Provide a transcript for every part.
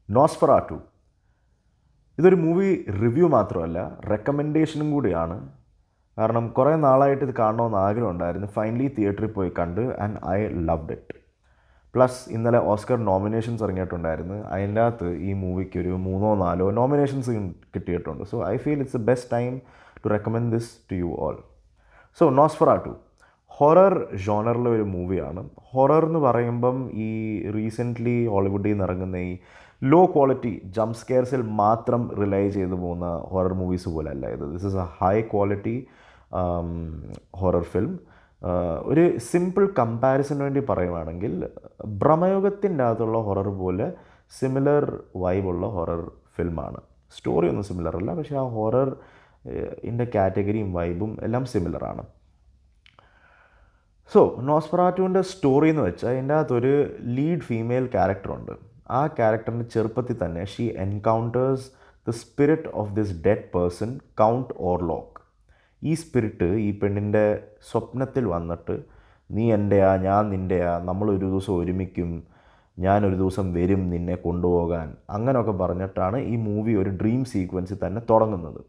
നോസ്ഫെറാട്ടു. ഇതൊരു movie review മാത്രമല്ല, റെക്കമെൻഡേഷനും കൂടിയാണ്. കാരണം കുറേ നാളായിട്ട് ഇത് കാണണമെന്ന് ആഗ്രഹം ഉണ്ടായിരുന്നു. ഫൈനലി തിയേറ്ററിൽ പോയി കണ്ട് and I loved it. Plus ഇന്നലെ ഓസ്കർ നോമിനേഷൻസ് ഇറങ്ങിയിട്ടുണ്ടായിരുന്നു. അതിൻ്റെ അകത്ത് ഈ മൂവിക്ക് ഒരു 3-4 നോമിനേഷൻസ് കിട്ടിയിട്ടുണ്ട്. So I feel it's a best time to recommend this to you all. So Nosferatu horror ജോണറിലെ ഒരു മൂവിയാണ്. ഹൊറർ എന്ന് പറയുമ്പം ഈ റീസെൻ്റ്ലി ഹോളിവുഡിൽ നിന്ന് ഇറങ്ങുന്ന ഈ ലോ ക്വാളിറ്റി ജംപ് സ്കെയർസിൽ മാത്രം റിലൈ ചെയ്തു പോകുന്ന ഹൊറർ മൂവീസ് പോലെ അല്ല ഇത്. This is A high quality horror film. ഒരു സിമ്പിൾ കമ്പാരിസന് വേണ്ടി പറയുവാണെങ്കിൽ ഭ്രമയുഗത്തിൻ്റെ അകത്തുള്ള ഹൊറർ പോലെ സിമിലർ വൈബുള്ള ഹൊറർ ഫിലിമാണ്. സ്റ്റോറി ഒന്നും സിമിലർ അല്ല, പക്ഷേ ആ ഹൊറർ ഇൻ്റെ കാറ്റഗറിയും വൈബും എല്ലാം സിമിലറാണ്. സോ നോസ്ഫെറാറ്റുവിൻ്റെ സ്റ്റോറി എന്ന് വെച്ചാൽ അതിൻ്റെ അകത്തൊരു ലീഡ് ഫീമെയിൽ ക്യാരക്ടറുണ്ട്. ആ ക്യാരക്ടറിൻ്റെ ചെറുപ്പത്തിൽ തന്നെ she encounters the spirit of this dead person Count Orlok. ഈ സ്പിരിറ്റ് ഈ പെണ്ണിൻ്റെ സ്വപ്നത്തിൽ വന്നിട്ട് നീ എൻ്റെയാ, ഞാൻ നിൻ്റെയാ, നമ്മളൊരു ദിവസം ഒരുമിക്കും, ഞാനൊരു ദിവസം വരും നിന്നെ കൊണ്ടുപോകാൻ, അങ്ങനെയൊക്കെ പറഞ്ഞിട്ടാണ് ഈ മൂവി ഒരു ഡ്രീം സീക്വൻസിൽ തന്നെ തുടങ്ങുന്നത്.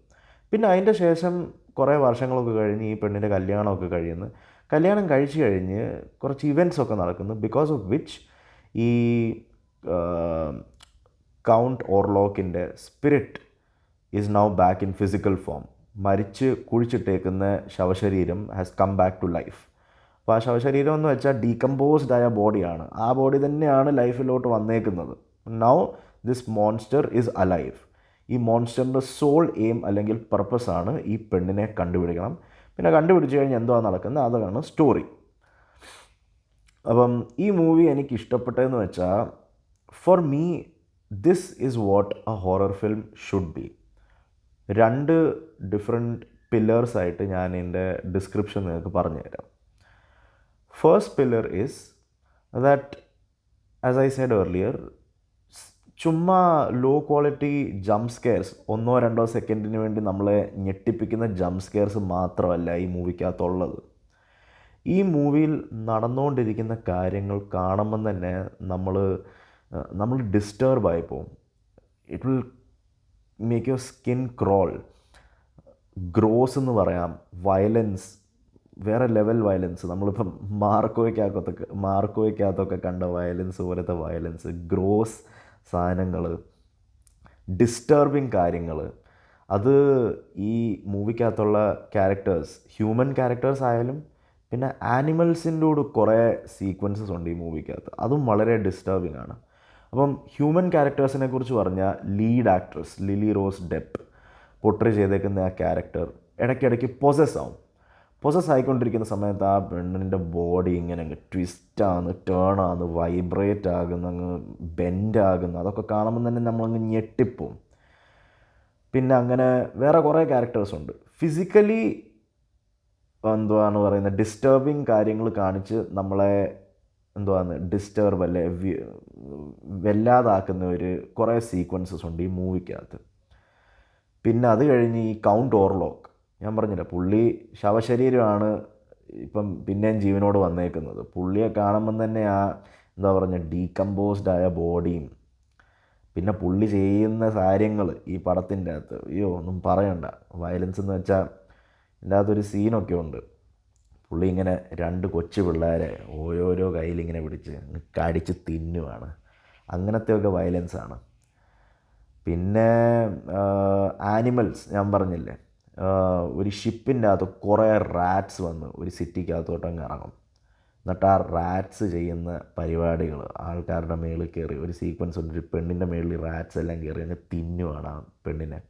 പിന്നെ അതിൻ്റെ ശേഷം കുറേ വർഷങ്ങളൊക്കെ കഴിഞ്ഞ് ഈ പെണ്ണിൻ്റെ കല്യാണമൊക്കെ കഴിയുന്നു. കല്യാണം കഴിച്ചു കഴിഞ്ഞ് കുറച്ച് ഇവൻറ്റ്സ് ഒക്കെ നടക്കുന്നു, ബിക്കോസ് ഓഫ് വിച്ച് ഈ കൗണ്ട് ഓർലോക്കിൻ്റെ spirit is now back in physical form. മരിച്ച് കുഴിച്ചിട്ടേക്കുന്ന ശവശരീരം has come back to life. അപ്പോൾ ആ ശവശരീരം എന്ന് വെച്ചാൽ ഡീകമ്പോസ്ഡ് ആയ ബോഡിയാണ്. ആ ബോഡി തന്നെയാണ് ലൈഫിലോട്ട് വന്നേക്കുന്നത്. Now this monster is alive. ഈ മോൺസ്റ്ററിൻ്റെ സോൾ എയിം അല്ലെങ്കിൽ പർപ്പസാണ് ഈ പെണ്ണിനെ കണ്ടുപിടിക്കണം. പിന്നെ കണ്ടുപിടിച്ച് കഴിഞ്ഞാൽ എന്തുവാ നടക്കുന്നത്, അതാണ് സ്റ്റോറി. അപ്പം ഈ മൂവി എനിക്ക് ഇഷ്ടപ്പെട്ടതെന്ന് വെച്ചാൽ, for me this is what a horror film should be. 2 different പില്ലേഴ്സായിട്ട് ഞാൻ എൻ്റെ ഡിസ്ക്രിപ്ഷൻ നിങ്ങൾക്ക് പറഞ്ഞുതരാം. First pillar is that, as I said earlier, ചുമ്മാ ലോ ക്വാളിറ്റി ജംപ് സ്കെയർസ് 1-2 സെക്കൻഡിന് വേണ്ടി നമ്മളെ ഞെട്ടിപ്പിക്കുന്ന ജംപ് സ്കെയർസ് മാത്രമല്ല ഈ മൂവിക്കകത്തുള്ളത്. ഈ മൂവിയിൽ നടന്നുകൊണ്ടിരിക്കുന്ന കാര്യങ്ങൾ കാണുമ്പം തന്നെ നമ്മൾ ഡിസ്റ്റർബായി പോകും. It will make your skin crawl. Gross എന്ന് പറയാം, വയലൻസ്, വേറെ ലെവൽ വയലൻസ്. നമ്മളിപ്പം മാർക്കോയ്ക്കകത്തൊക്കെ കണ്ട വയലൻസ് പോലത്തെ വയലൻസ്, ഗ്രോസ് സാധനങ്ങൾ, ഡിസ്റ്റർബിങ് കാര്യങ്ങൾ. അത് ഈ മൂവിക്കകത്തുള്ള ക്യാരക്ടേഴ്സ്, ഹ്യൂമൻ ക്യാരക്ടേഴ്സ് ആയാലും പിന്നെ ആനിമൽസിൻ്റെ കൂടെ കുറേ സീക്വൻസസ് ഉണ്ട് ഈ മൂവിക്കകത്ത്. അതും വളരെ ഡിസ്റ്റർബിങ് ആണ്. അപ്പം ഹ്യൂമൻ ക്യാരക്ടേഴ്സിനെ കുറിച്ച് പറഞ്ഞാൽ lead actress Lily rose Depp portray ചെയ്തേക്കുന്ന ആ ക്യാരക്ടർ ഇടയ്ക്കിടയ്ക്ക് പൊസസ് ആയിക്കൊണ്ടിരിക്കുന്ന സമയത്ത് ആ പെണ്ണിൻ്റെ ബോഡി ഇങ്ങനെ അങ്ങ് ട്വിസ്റ്റാകുന്നു, ടേണാകുന്നു, വൈബ്രേറ്റ് ആകുന്നു, അങ്ങ് ബെൻഡാകുന്നു. അതൊക്കെ കാണുമ്പോൾ തന്നെ നമ്മളങ്ങ് ഞെട്ടിപ്പോവും. പിന്നെ അങ്ങനെ വേറെ കുറേ ക്യാരക്ടേഴ്സുണ്ട്. ഫിസിക്കലി എന്തുവാണ് പറയുന്നത്, ഡിസ്റ്റർബിങ് കാര്യങ്ങൾ കാണിച്ച് നമ്മളെ ഡിസ്റ്റർബ് അല്ലേ വല്ലാതാക്കുന്ന കുറേ സീക്വൻസസ് ഉണ്ട് ഈ മൂവിക്കകത്ത്. പിന്നെ അത് കഴിഞ്ഞ് ഈ കൗണ്ട് ഓർലോക്ക്, ഞാൻ പറഞ്ഞില്ല, പുള്ളി ശവശരീരമാണ് ഇപ്പം പിന്നെയും ജീവനോട് വന്നേക്കുന്നത്. പുള്ളിയെ കാണുമ്പം തന്നെ ആ ഡീകമ്പോസ്ഡ് ആയ ബോഡിയും പിന്നെ പുള്ളി ചെയ്യുന്ന കാര്യങ്ങൾ ഈ പടത്തിൻ്റെ അകത്ത്, അയ്യോ ഒന്നും പറയണ്ട. വയലൻസ് എന്ന് വെച്ചാൽ ഇതിൻ്റെ അകത്തൊരു സീനൊക്കെ ഉണ്ട്. പുള്ളി ഇങ്ങനെ 2 കൊച്ചു പിള്ളേരെ ഓരോരോ കയ്യിലിങ്ങനെ പിടിച്ച് കടിച്ച് തിന്നുവാണ്. അങ്ങനത്തെയൊക്കെ വയലൻസാണ്. പിന്നെ ആനിമൽസ്, ഞാൻ പറഞ്ഞില്ലേ, ഒരു ഷിപ്പിൻ്റെ അകത്ത് കുറേ റാറ്റ്സ് വന്ന് ഒരു സിറ്റിക്കകത്തോട്ട് അങ്ങ് ഇറങ്ങും. എന്നിട്ട് ആ റാറ്റ്സ് ചെയ്യുന്ന പരിപാടികൾ, ആൾക്കാരുടെ മേളിൽ കയറി ഒരു സീക്വൻസ് ഉണ്ട്, ഒരു പെണ്ണിൻ്റെ മേളിൽ റാറ്റ്സ് എല്ലാം കയറി അങ്ങ് തിന്നുവാണ് ആ പെണ്ണിനെ.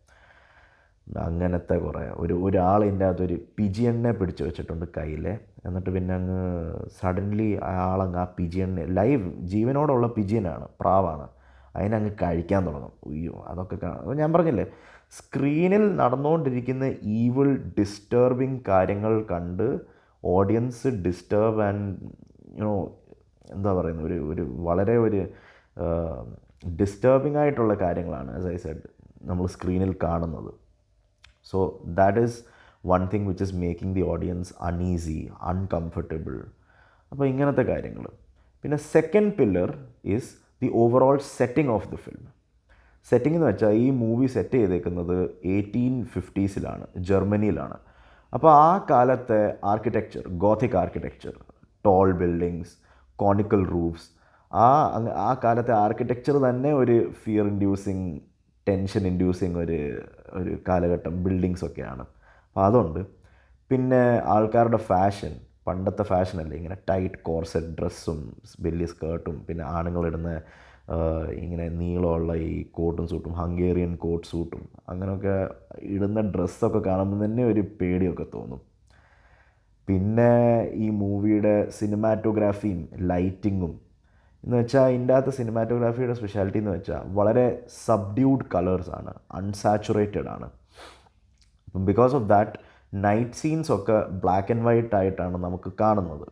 അങ്ങനത്തെ കുറേ ഒരാളിൻ്റെ അകത്തൊരു പിജിയനെ പിടിച്ച് വെച്ചിട്ടുണ്ട് കയ്യിൽ. എന്നിട്ട് പിന്നെ അങ്ങ് സഡൻലി ആളങ്ങ് ആ പിജിയനെ, ലൈവ് ജീവനോടുള്ള പിജിയനാണ്, പ്രാവാണ്, അതിനങ്ങ് കഴിക്കാൻ തുടങ്ങും. അയ്യോ അതൊക്കെ ഞാൻ പറഞ്ഞില്ലേ, സ്ക്രീനിൽ നടന്നുകൊണ്ടിരിക്കുന്ന ഈവിൾ ഡിസ്റ്റർബിങ് കാര്യങ്ങൾ കണ്ട് ഓഡിയൻസ് ഡിസ്റ്റർബ് ആൻഡ് എന്താ പറയുന്നത്, വളരെ ഡിസ്റ്റർബിംഗ് ആയിട്ടുള്ള കാര്യങ്ങളാണ് ആസ് ഐ സെഡ് നമ്മൾ സ്ക്രീനിൽ കാണുന്നത്. So that is one thing which is making the audience uneasy, uncomfortable. അപ്പോൾ ഇങ്ങനത്തെ കാര്യങ്ങൾ. പിന്നെ second pillar is the overall setting of the film. Setting എന്ന് വെച്ചാൽ ഈ മൂവി സെറ്റ് ചെയ്തേക്കുന്നത് 1850s ജർമ്മനിയിലാണ്. അപ്പോൾ ആ കാലത്തെ architecture, gothic architecture, tall buildings, conical roofs, ആ കാലത്തെ ആർക്കിടെക്ചർ തന്നെ ഒരു ഫിയർ ഇൻഡ്യൂസിങ്, ടെൻഷൻ ഇൻഡ്യൂസിങ് ഒരു കാലഘട്ടം ബിൽഡിങ്സൊക്കെയാണ്. അപ്പോൾ അതുണ്ട്. പിന്നെ ആൾക്കാരുടെ ഫാഷൻ, പണ്ടത്തെ ഫാഷനല്ലേ, ഇങ്ങനെ ടൈറ്റ് കോർസെറ്റ് ഡ്രസ്സും വലിയ സ്കേർട്ടും, പിന്നെ ആണുങ്ങളിടുന്ന ഇങ്ങനെ നീളമുള്ള ഈ കോട്ടും സൂട്ടും, ഹംഗേറിയൻ കോട്ട് സൂട്ടും, അങ്ങനെയൊക്കെ ഇടുന്ന ഡ്രസ്സൊക്കെ കാണുമ്പോൾ തന്നെ ഒരു പേടിയൊക്കെ തോന്നും. പിന്നെ ഈ മൂവിയുടെ സിനിമാറ്റോഗ്രാഫിയും ലൈറ്റിങ്ങും എന്ന് വെച്ചാൽ, ഇതിൻ്റെ അകത്ത് സിനിമാറ്റോഗ്രാഫിയുടെ സ്പെഷ്യാലിറ്റി എന്ന് വെച്ചാൽ വളരെ സബ്ഡ്യൂഡ് കളേഴ്സാണ്, അൺസാച്ചുറേറ്റഡ് ആണ്. ബിക്കോസ് ഓഫ് ദാറ്റ് നൈറ്റ് സീൻസൊക്കെ ബ്ലാക്ക് ആൻഡ് വൈറ്റ് ആയിട്ടാണ് നമുക്ക് കാണുന്നത്,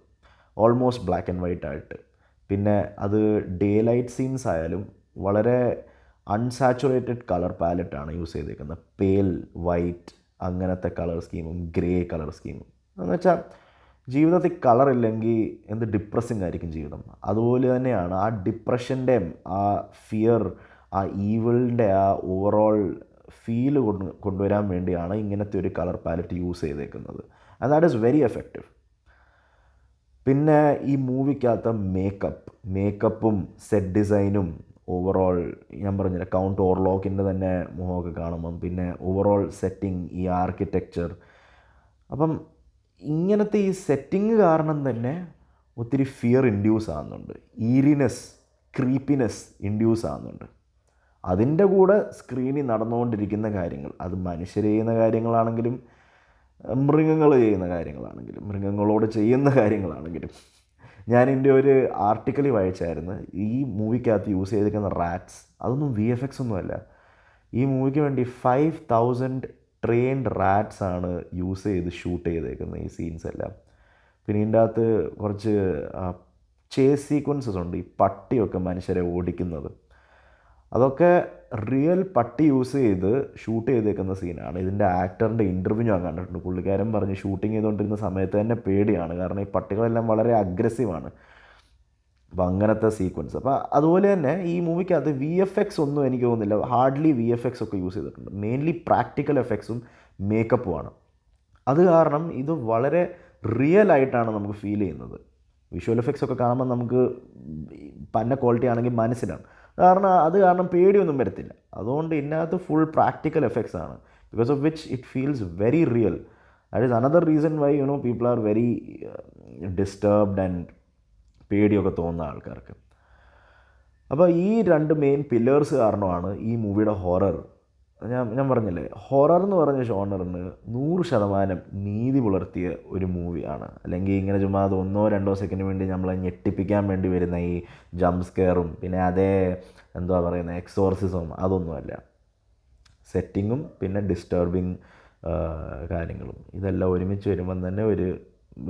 ഓൾമോസ്റ്റ് ബ്ലാക്ക് ആൻഡ് വൈറ്റ് ആയിട്ട്. പിന്നെ അത് ഡേ ലൈറ്റ് സീൻസ് ആയാലും വളരെ അൺസാച്ചുറേറ്റഡ് കളർ പാലറ്റാണ് യൂസ് ചെയ്തേക്കുന്നത്. പേൽ വൈറ്റ് അങ്ങനത്തെ കളർ സ്കീമും ഗ്രേ കളർ സ്കീമും. എന്ന് വെച്ചാൽ ജീവിതത്തിൽ കളറില്ലെങ്കിൽ എന്ത് ഡിപ്രസിങ് ആയിരിക്കും ജീവിതം. അതുപോലെ തന്നെയാണ് ആ ഡിപ്രഷൻ്റെയും ആ ഫിയർ, ആ ഈവിളിൻ്റെ ആ ഓവറോൾ ഫീല് കൊണ്ടുവരാൻ വേണ്ടിയാണ് ഇങ്ങനത്തെ ഒരു കളർ പാലറ്റ് യൂസ് ചെയ്തേക്കുന്നത്. And that is very effective. പിന്നെ ഈ മൂവിക്കകത്ത് മേക്കപ്പും സെറ്റ് ഡിസൈനും ഓവറോൾ, ഞാൻ പറഞ്ഞില്ല, കൗണ്ട് ഓർലോക്കിൻ്റെ തന്നെ മുഖമൊക്കെ കാണുമ്പം, പിന്നെ ഓവറോൾ സെറ്റിംഗ്, ഈ ആർക്കിടെക്ചർ. അപ്പം ഇങ്ങനത്തെ ഈ സെറ്റിംഗ് കാരണം തന്നെ ഒത്തിരി ഫിയർ ഇൻഡ്യൂസ് ആകുന്നുണ്ട്, ഈരിനെസ്, ക്രീപ്പിനെസ് ഇൻഡ്യൂസ് ആകുന്നുണ്ട്. അതിൻ്റെ കൂടെ സ്ക്രീനിൽ നടന്നുകൊണ്ടിരിക്കുന്ന കാര്യങ്ങൾ, അത് മനുഷ്യർ ചെയ്യുന്ന കാര്യങ്ങളാണെങ്കിലും മൃഗങ്ങൾ ചെയ്യുന്ന കാര്യങ്ങളാണെങ്കിലും, മൃഗങ്ങളോട് ചെയ്യുന്ന കാര്യങ്ങളാണെങ്കിലും. ഞാൻ എൻ്റെ ഒരു ആർട്ടിക്കിൾ വായിച്ചായിരുന്നു, ഈ മൂവിക്കകത്ത് യൂസ് ചെയ്തിരിക്കുന്ന റാറ്റ്സ് അതൊന്നും VFX ഒന്നുമല്ല. ഈ മൂവിക്ക് വേണ്ടി 5000 ട്രെയിൻഡ് റാറ്റ്സ് ആണ് യൂസ് ചെയ്ത് ഷൂട്ട് ചെയ്തേക്കുന്നത് ഈ സീൻസ് എല്ലാം. പിന്നെ ഇതിൻ്റെ അകത്ത് കുറച്ച് ചേസ് സീക്വൻസസ് ഉണ്ട്, ഈ പട്ടിയൊക്കെ മനുഷ്യരെ ഓടിക്കുന്നത്. അതൊക്കെ റിയൽ പട്ടി യൂസ് ചെയ്ത് ഷൂട്ട് ചെയ്തേക്കുന്ന സീനാണ്. ഇതിൻ്റെ ആക്ടറിൻ്റെ ഇൻ്റർവ്യൂ ഞാൻ കണ്ടിട്ടുണ്ട്. പുള്ളിക്കാരൻ പറഞ്ഞ് ഷൂട്ടിങ് ചെയ്തുകൊണ്ടിരുന്ന സമയത്ത് തന്നെ പേടിയാണ്, കാരണം ഈ പട്ടികളെല്ലാം വളരെ അഗ്രസീവാണ്. അപ്പോൾ അങ്ങനത്തെ സീക്വൻസ്. അപ്പോൾ അതുപോലെ തന്നെ ഈ മൂവിക്കകത്ത് VFX ഒന്നും എനിക്ക് തോന്നുന്നില്ല, ഹാർഡ്ലി VFX ഒക്കെ യൂസ് ചെയ്തിട്ടുണ്ട്. മെയിൻലി പ്രാക്ടിക്കൽ എഫക്ട്സും മേക്കപ്പുമാണ്. അത് കാരണം ഇത് വളരെ റിയൽ ആയിട്ടാണ് നമുക്ക് ഫീൽ ചെയ്യുന്നത്. വിഷ്വൽ എഫക്ട്സ് ഒക്കെ കാണുമ്പോൾ നമുക്ക് പന്ന ക്വാളിറ്റി ആണെങ്കിൽ മനസ്സിലാണ്, അത് കാരണം പേടിയൊന്നും വരത്തില്ല. അതുകൊണ്ട് ഇതിനകത്ത് ഫുൾ പ്രാക്ടിക്കൽ എഫക്ട്സ് ആണ്, because of which it feels very real. That is another reason why people are very disturbed and പേടിയൊക്കെ തോന്നുന്ന ആൾക്കാർക്ക്. അപ്പോൾ ഈ 2 മെയിൻ പില്ലേഴ്സ് കാരണമാണ് ഈ മൂവിയുടെ ഹൊറർ. ഞാൻ പറഞ്ഞില്ലേ, ഹൊറർ എന്ന് പറഞ്ഞ ഷോണറിന് 100% നീതി പുലർത്തിയ ഒരു മൂവിയാണ്. അല്ലെങ്കിൽ ഇങ്ങനെ ചുമ്മാ അത് 1-2 സെക്കൻഡ് വേണ്ടി നമ്മളെ ഞെട്ടിപ്പിക്കാൻ വേണ്ടി വരുന്ന ഈ ജംപ് സ്കെയറും പിന്നെ അതേ എന്താ പറയുന്നത് എക്സോർസിസം അതൊന്നുമല്ല. സെറ്റിങ്ങും പിന്നെ ഡിസ്റ്റർബിങ് കാര്യങ്ങളും ഇതെല്ലാം ഒരുമിച്ച് വരുമ്പം തന്നെ ഒരു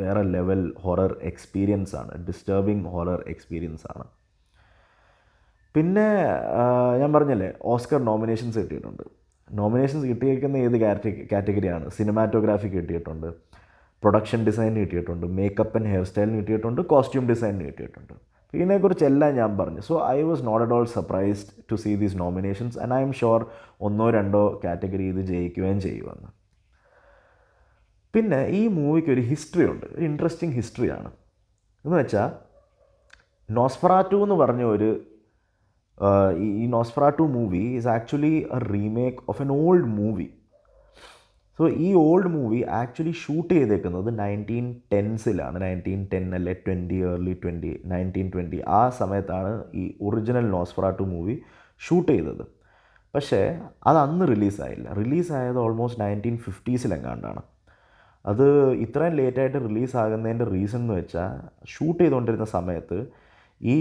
വേറെ ലെവൽ ഹൊറർ എക്സ്പീരിയൻസ് ആണ്, ഡിസ്റ്റർബിങ് ഹൊറർ എക്സ്പീരിയൻസ് ആണ്. പിന്നെ ഞാൻ പറഞ്ഞല്ലേ, ഓസ്കർ നോമിനേഷൻസ് കിട്ടിയിട്ടുണ്ട്. നോമിനേഷൻസ് കിട്ടിയിരിക്കുന്ന ഏത് കാറ്റഗറിയാണ്? സിനിമാറ്റോഗ്രാഫി കിട്ടിയിട്ടുണ്ട്, പ്രൊഡക്ഷൻ ഡിസൈൻ കിട്ടിയിട്ടുണ്ട്, മേക്കപ്പ് ആൻഡ് ഹെയർ സ്റ്റൈലിന് കിട്ടിയിട്ടുണ്ട്, കോസ്റ്റ്യൂം ഡിസൈനിന് കിട്ടിയിട്ടുണ്ട്. ഇതിനെക്കുറിച്ചെല്ലാം ഞാൻ പറഞ്ഞു. So I was not at all surprised to see these nominations and I am sure 1-2 category ഇത് ജയിക്കുകയും ചെയ്യുമെന്ന്. പിന്നെ ഈ മൂവിക്ക് ഒരു ഹിസ്റ്ററി ഉണ്ട്, ഒരു ഇൻട്രസ്റ്റിംഗ് ഹിസ്റ്ററിയാണ്. എന്ന് വെച്ചാൽ നോസ്ഫെറാറ്റു എന്ന് പറഞ്ഞ ഈ Nosferatu movie is actually a remake of an old movie. So ഈ ഓൾഡ് മൂവി ആക്ച്വലി ഷൂട്ട് ചെയ്തേക്കുന്നത് 1910s 1910 അല്ലെ 1920 ആ സമയത്താണ് ഈ ഒറിജിനൽ നോസ്ഫെറാറ്റു മൂവി ഷൂട്ട് ചെയ്തത്. പക്ഷേ അത് അന്ന് റിലീസായത് ഓൾമോസ്റ്റ് 1950s അത് ഇത്രയും ലേറ്റായിട്ട് റിലീസാകുന്നതിൻ്റെ റീസൺ എന്ന് വെച്ചാൽ, ഷൂട്ട് ചെയ്തുകൊണ്ടിരുന്ന സമയത്ത് ഈ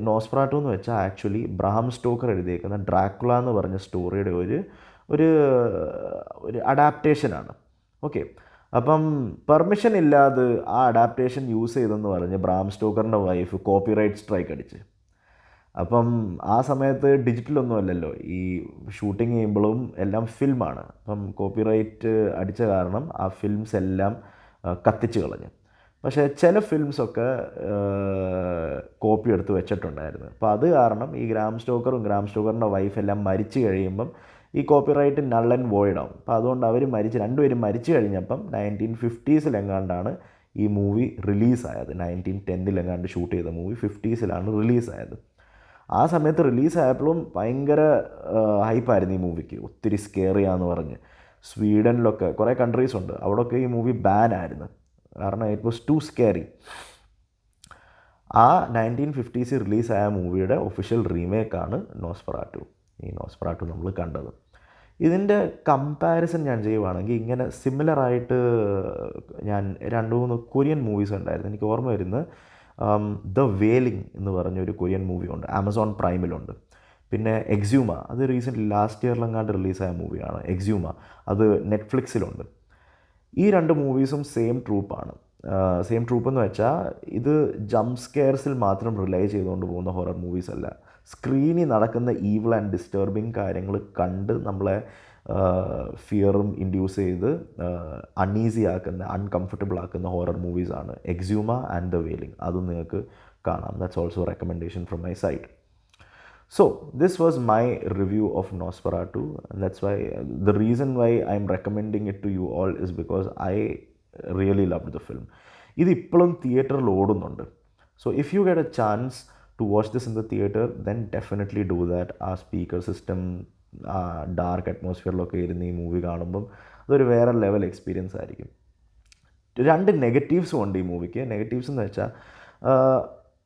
നോസ്ഫെറാറ്റു എന്ന് വെച്ചാൽ ആക്ച്വലി ബ്രാം സ്റ്റോക്കർ എഴുതിയേക്കുന്ന ഡ്രാക്കുള എന്ന് പറഞ്ഞ സ്റ്റോറിയുടെ ഒരു അഡാപ്റ്റേഷനാണ്. ഓക്കെ, അപ്പം പെർമിഷൻ ഇല്ലാതെ ആ അഡാപ്റ്റേഷൻ യൂസ് ചെയ്തെന്ന് പറഞ്ഞ് ബ്രാം സ്റ്റോക്കറിൻ്റെ വൈഫ് കോപ്പിറൈറ്റ് സ്ട്രൈക്ക് അടിച്ച്. അപ്പം ആ സമയത്ത് ഡിജിറ്റലൊന്നും അല്ലല്ലോ, ഈ ഷൂട്ടിങ് ചെയ്യുമ്പോഴും എല്ലാം ഫിൽമാണ്. അപ്പം കോപ്പിറൈറ്റ് അടിച്ച കാരണം ആ ഫിലിംസ് എല്ലാം കത്തിച്ച് കളഞ്ഞു. പക്ഷേ ചില ഫിലിംസൊക്കെ കോപ്പി എടുത്ത് വെച്ചിട്ടുണ്ടായിരുന്നു. അപ്പോൾ അത് കാരണം ഈ ഗ്രാം സ്റ്റോക്കറിൻ്റെ വൈഫെല്ലാം മരിച്ചു കഴിയുമ്പം ഈ കോപ്പിറൈറ്റ് നൾ ആൻഡ് വോയിഡ് ആവും. അപ്പോൾ അതുകൊണ്ട് അവർ രണ്ടുപേരും മരിച്ചു കഴിഞ്ഞപ്പം 1950s ഈ മൂവി റിലീസായത്. 1910 ഷൂട്ട് ചെയ്ത മൂവി 50s റിലീസായത്. ആ സമയത്ത് റിലീസായപ്പോഴും ഭയങ്കര ഹൈപ്പായിരുന്നു ഈ മൂവിക്ക്. ഒത്തിരി സ്കെയറിയാന്ന് പറഞ്ഞ് സ്വീഡനിലൊക്കെ കുറേ കൺട്രീസ് ഉണ്ട്, അവിടെയൊക്കെ ഈ മൂവി ബാനായിരുന്നു. കാരണം ഇറ്റ് വാസ് ടു സ്കെയറി. ആ 1950s റിലീസായ മൂവിയുടെ ഒഫീഷ്യൽ റീമേക്കാണ് നോസ്ഫെറാട്ടു. ഈ നോസ്ഫെറാട്ടു നമ്മൾ കണ്ടത്. ഇതിൻ്റെ കമ്പാരിസൺ ഞാൻ ചെയ്യുവാണെങ്കിൽ ഇങ്ങനെ സിമിലറായിട്ട് ഞാൻ 2-3 കൊറിയൻ മൂവീസ് ഉണ്ടായിരുന്നു. എനിക്ക് ഓർമ്മ വരുന്നത് ദ വേലിംഗ് എന്ന് പറഞ്ഞൊരു കൊറിയൻ മൂവി ഉണ്ട്, ആമസോൺ പ്രൈമിലുണ്ട്. പിന്നെ എക്സ്യൂമ, അത് റീസെൻ്റ്ലി ലാസ്റ്റ് ഇയറിലെങ്ങാണ്ട് റിലീസായ മൂവിയാണ് എക്സ്യൂമ, അത് നെറ്റ്ഫ്ലിക്സിലുണ്ട്. ഈ 2 മൂവീസും സെയിം ട്രൂപ്പാണ്. സെയിം ട്രൂപ്പ് എന്ന് വെച്ചാൽ ഇത് ജംപ് സ്കെയർസിൽ മാത്രം റിലൈ ചെയ്തുകൊണ്ട് പോകുന്ന ഹൊറർ മൂവീസ് അല്ല. സ്ക്രീനിൽ നടക്കുന്ന ഈവിൾ ആൻഡ് ഡിസ്റ്റർബിങ് കാര്യങ്ങൾ കണ്ട് നമ്മളെ ഫിയറും ഇൻഡ്യൂസ് ചെയ്ത് അൺഈസി ആക്കുന്ന, അൺകംഫർട്ടബിൾ ആക്കുന്ന ഹൊറർ മൂവീസാണ് എക്സ്യൂമ ആൻഡ് ദ വേലിംഗ്. അതും നിങ്ങൾക്ക് കാണാം. That's also recommendation from my side. So this was my review of Nosferatu, and that's why the reason why I'm recommending it to you all is because I really loved the film. ഇത് ഇപ്പോഴും തിയേറ്ററിൽ ഓടുന്നുണ്ട്. So if you get a chance to watch this in the theater, then definitely do that. ആ speaker system, dark അറ്റ്മോസ്ഫിയറിലൊക്കെ ഇരുന്ന് ഈ movie കാണുമ്പം അതൊരു വേറെ ലെവൽ എക്സ്പീരിയൻസ് ആയിരിക്കും. 2 നെഗറ്റീവ്സും ഉണ്ട് ഈ മൂവിക്ക്. നെഗറ്റീവ്സ് എന്ന് വെച്ചാൽ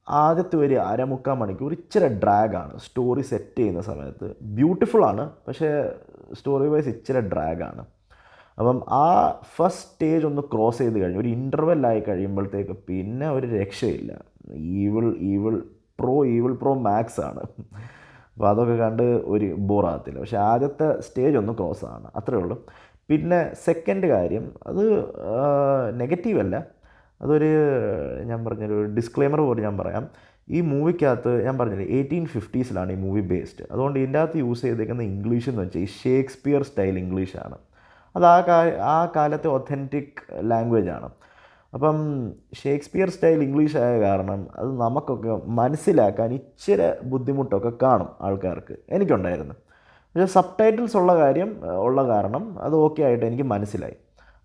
ആദ്യത്തെ ഒരു 1.25 മണിക്കൂർ ഇച്ചിരി ഡ്രാഗാണ്. സ്റ്റോറി സെറ്റ് ചെയ്യുന്ന സമയത്ത് ബ്യൂട്ടിഫുള്ളാണ്, പക്ഷേ സ്റ്റോറി വൈസ് ഇച്ചിരി ഡ്രാഗാണ്. അപ്പം ആ ഫസ്റ്റ് സ്റ്റേജ് ഒന്ന് ക്രോസ് ചെയ്ത് കഴിഞ്ഞ് ഒരു ഇൻ്റർവെല്ലായി കഴിയുമ്പോഴത്തേക്ക് പിന്നെ ഒരു രക്ഷയില്ല. ഈവിൾ പ്രോ മാക്സ് ആണ്. അപ്പോൾ അതൊക്കെ കണ്ട് ഒരു ബോറാകത്തില്ല. പക്ഷേ ആദ്യത്തെ സ്റ്റേജ് ഒന്ന് ക്രോസ് ആണ്, അത്രേ ഉള്ളൂ. പിന്നെ സെക്കൻഡ് കാര്യം, അത് നെഗറ്റീവല്ല, അതൊരു ഞാൻ പറഞ്ഞൊരു ഡിസ്ക്ലെയിമർ പോലെ ഞാൻ പറയാം. ഈ മൂവിക്കകത്ത് ഞാൻ പറഞ്ഞില്ലേ 1850s ഈ മൂവി ബേസ്ഡ്. അതുകൊണ്ട് ഇതിൻ്റെ അകത്ത് യൂസ് ചെയ്തേക്കുന്ന ഇംഗ്ലീഷ് എന്ന് വെച്ചാൽ ഈ ഷേക്സ്പിയർ സ്റ്റൈൽ ഇംഗ്ലീഷാണ്. അത് ആ കാലത്തെ ഒത്തൻറ്റിക് ലാംഗ്വേജാണ്. അപ്പം ഷേക്സ്പിയർ സ്റ്റൈൽ ഇംഗ്ലീഷ് ആയ കാരണം അത് നമുക്കൊക്കെ മനസ്സിലാക്കാൻ ഇച്ചിരി ബുദ്ധിമുട്ടൊക്കെ കാണും ആൾക്കാർക്ക്. എനിക്കുണ്ടായിരുന്നു. പക്ഷേ സബ് ടൈറ്റിൽസ് ഉള്ള കാരണം അത് ഓക്കെ ആയിട്ട് എനിക്ക് മനസ്സിലായി.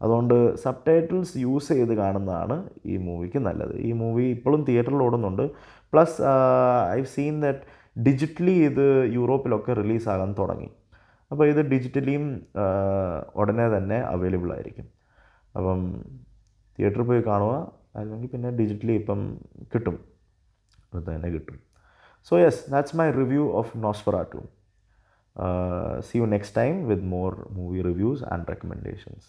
അതുകൊണ്ട് സബ് ടൈറ്റിൽസ് യൂസ് ചെയ്ത് കാണുന്നതാണ് ഈ മൂവിക്ക് നല്ലത്. ഈ മൂവി ഇപ്പോഴും തിയേറ്ററിൽ ഓടുന്നുണ്ട്. Plus I've seen that digitally ഇത് യൂറോപ്പിലൊക്കെ റിലീസാകാൻ തുടങ്ങി. അപ്പോൾ ഇത് ഡിജിറ്റലിയും ഉടനെ തന്നെ അവൈലബിൾ ആയിരിക്കും. അപ്പം തിയേറ്ററിൽ പോയി കാണുക, അല്ലെങ്കിൽ പിന്നെ ഡിജിറ്റലി ഇപ്പം കിട്ടും, അത് തന്നെ കിട്ടും. So yes, that's my review of നോസ്ഫെറാട്ടു. See you next time with more movie reviews and recommendations.